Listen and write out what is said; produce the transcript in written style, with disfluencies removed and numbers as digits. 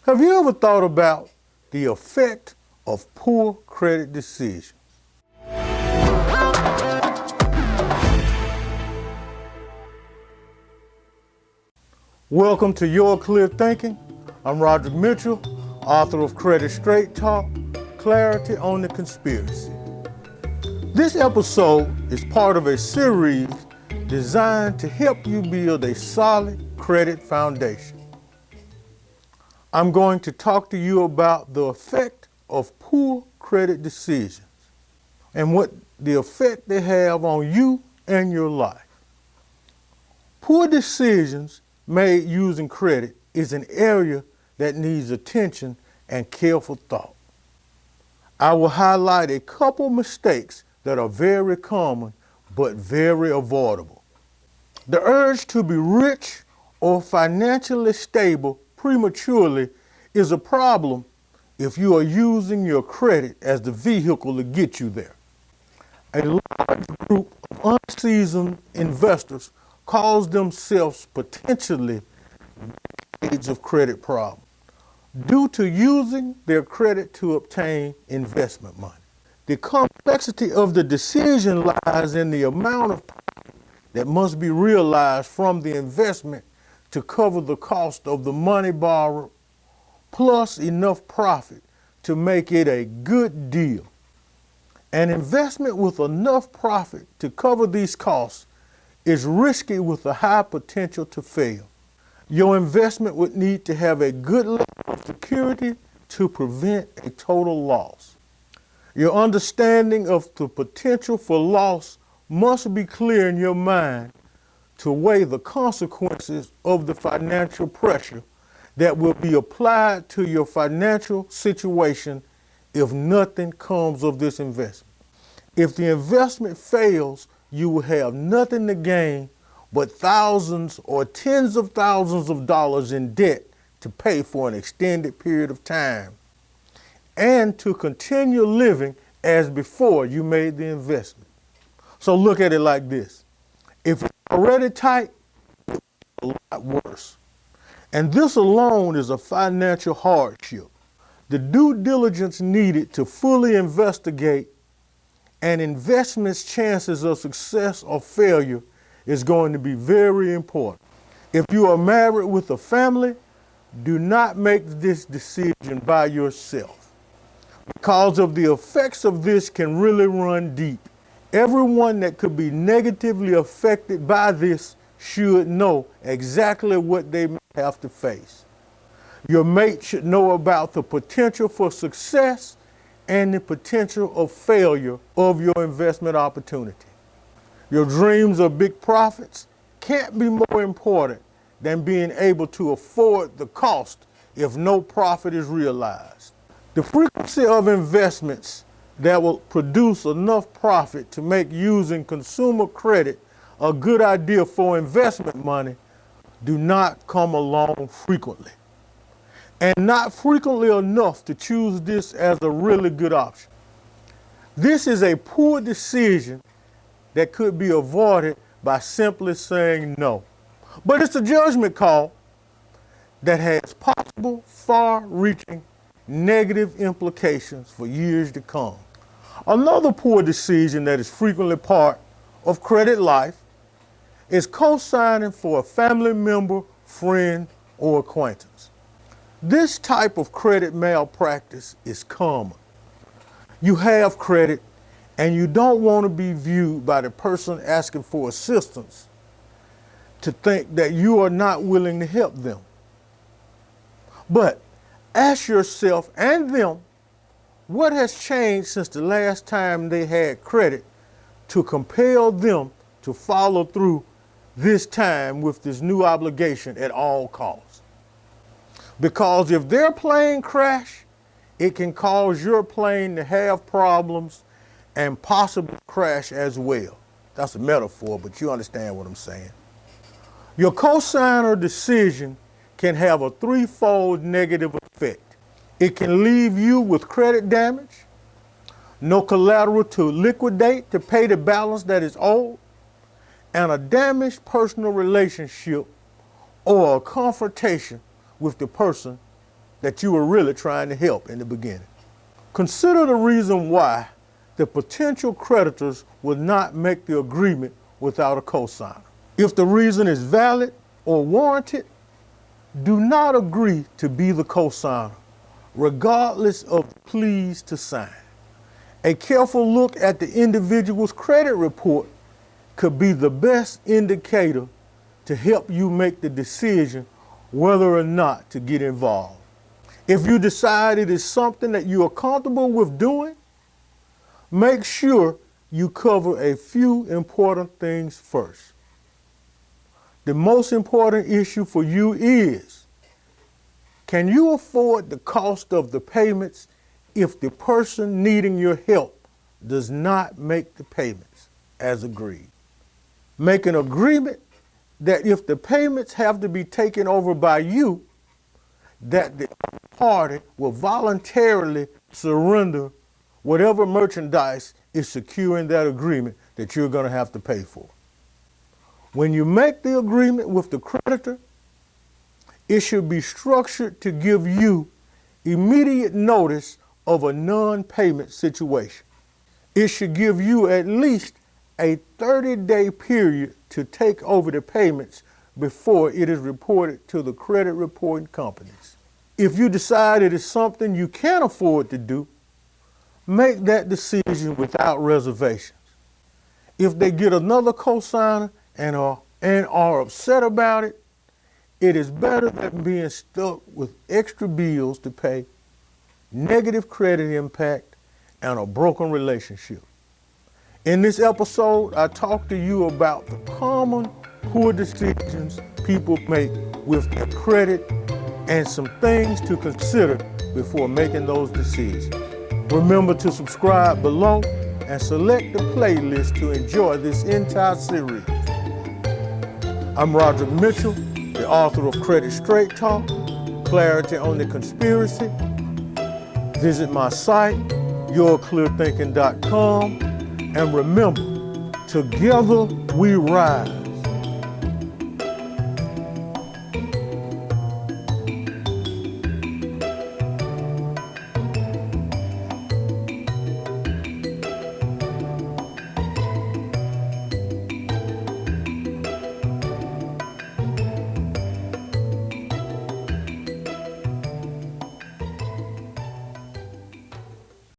Have you ever thought about the effect of poor credit decisions? Welcome to Your Clear Thinking. I'm Roderick Mitchell, author of Credit Straight Talk, Clarity on the Conspiracy. This episode is part of a series designed to help you build a solid credit foundation. I'm going to talk to you about the effect of poor credit decisions and what the effect they have on you and your life. Poor decisions made using credit is an area that needs attention and careful thought. I will highlight a couple mistakes that are very common but very avoidable. The urge to be rich or financially stable prematurely is a problem if you are using your credit as the vehicle to get you there. A large group of unseasoned investors cause themselves potentially decades of credit problems due to using their credit to obtain investment money. The complexity of the decision lies in the amount of profit that must be realized from the investment to cover the cost of the money borrowed, plus enough profit to make it a good deal. An investment with enough profit to cover these costs is risky with a high potential to fail. Your investment would need to have a good level of security to prevent a total loss. Your understanding of the potential for loss must be clear in your mind to weigh the consequences of the financial pressure that will be applied to your financial situation if nothing comes of this investment. If the investment fails, you will have nothing to gain but thousands or tens of thousands of dollars in debt to pay for an extended period of time and to continue living as before you made the investment. So look at it like this. If it's already tight, it's a lot worse. And this alone is a financial hardship. The due diligence needed to fully investigate an investment's chances of success or failure is going to be very important. If you are married with a family, do not make this decision by yourself, because of the effects of this can really run deep. Everyone that could be negatively affected by this should know exactly what they may have to face. Your mate should know about the potential for success and the potential of failure of your investment opportunity. Your dreams of big profits can't be more important than being able to afford the cost if no profit is realized. The frequency of investments that will produce enough profit to make using consumer credit a good idea for investment money do not come along frequently. And not frequently enough to choose this as a really good option. This is a poor decision that could be avoided by simply saying no. But it's a judgment call that has possible, far-reaching negative implications for years to come. Another poor decision that is frequently part of credit life is co-signing for a family member, friend, or acquaintance. This type of credit malpractice is common. You have credit and you don't want to be viewed by the person asking for assistance to think that you are not willing to help them. But ask yourself and them, what has changed since the last time they had credit to compel them to follow through this time with this new obligation at all costs? Because if their plane crash, it can cause your plane to have problems and possibly crash as well. That's a metaphor, but you understand what I'm saying. Your cosigner decision can have a threefold negative effect. It can leave you with credit damage, no collateral to liquidate to pay the balance that is owed, and a damaged personal relationship or a confrontation with the person that you were really trying to help in the beginning. Consider the reason why the potential creditors would not make the agreement without a cosigner. If the reason is valid or warranted, do not agree to be the cosigner, regardless of the pleas to sign. A careful look at the individual's credit report could be the best indicator to help you make the decision whether or not to get involved. If you decide it is something that you are comfortable with doing, make sure you cover a few important things first. The most important issue for you is, can you afford the cost of the payments if the person needing your help does not make the payments as agreed? Make an agreement that if the payments have to be taken over by you, that the party will voluntarily surrender whatever merchandise is securing that agreement that you're going to have to pay for. When you make the agreement with the creditor, it should be structured to give you immediate notice of a non-payment situation. It should give you at least a 30-day period to take over the payments before it is reported to the credit reporting companies. If you decide it is something you can't afford to do, make that decision without reservations. If they get another cosigner and are upset about it, it is better than being stuck with extra bills to pay, negative credit impact, and a broken relationship. In this episode, I talked to you about the common poor decisions people make with their credit and some things to consider before making those decisions. Remember to subscribe below and select the playlist to enjoy this entire series. I'm Roderick Mitchell, the author of Credit Straight Talk, Clarity on the Conspiracy. Visit my site, yourclearthinking.com, and remember, together we rise.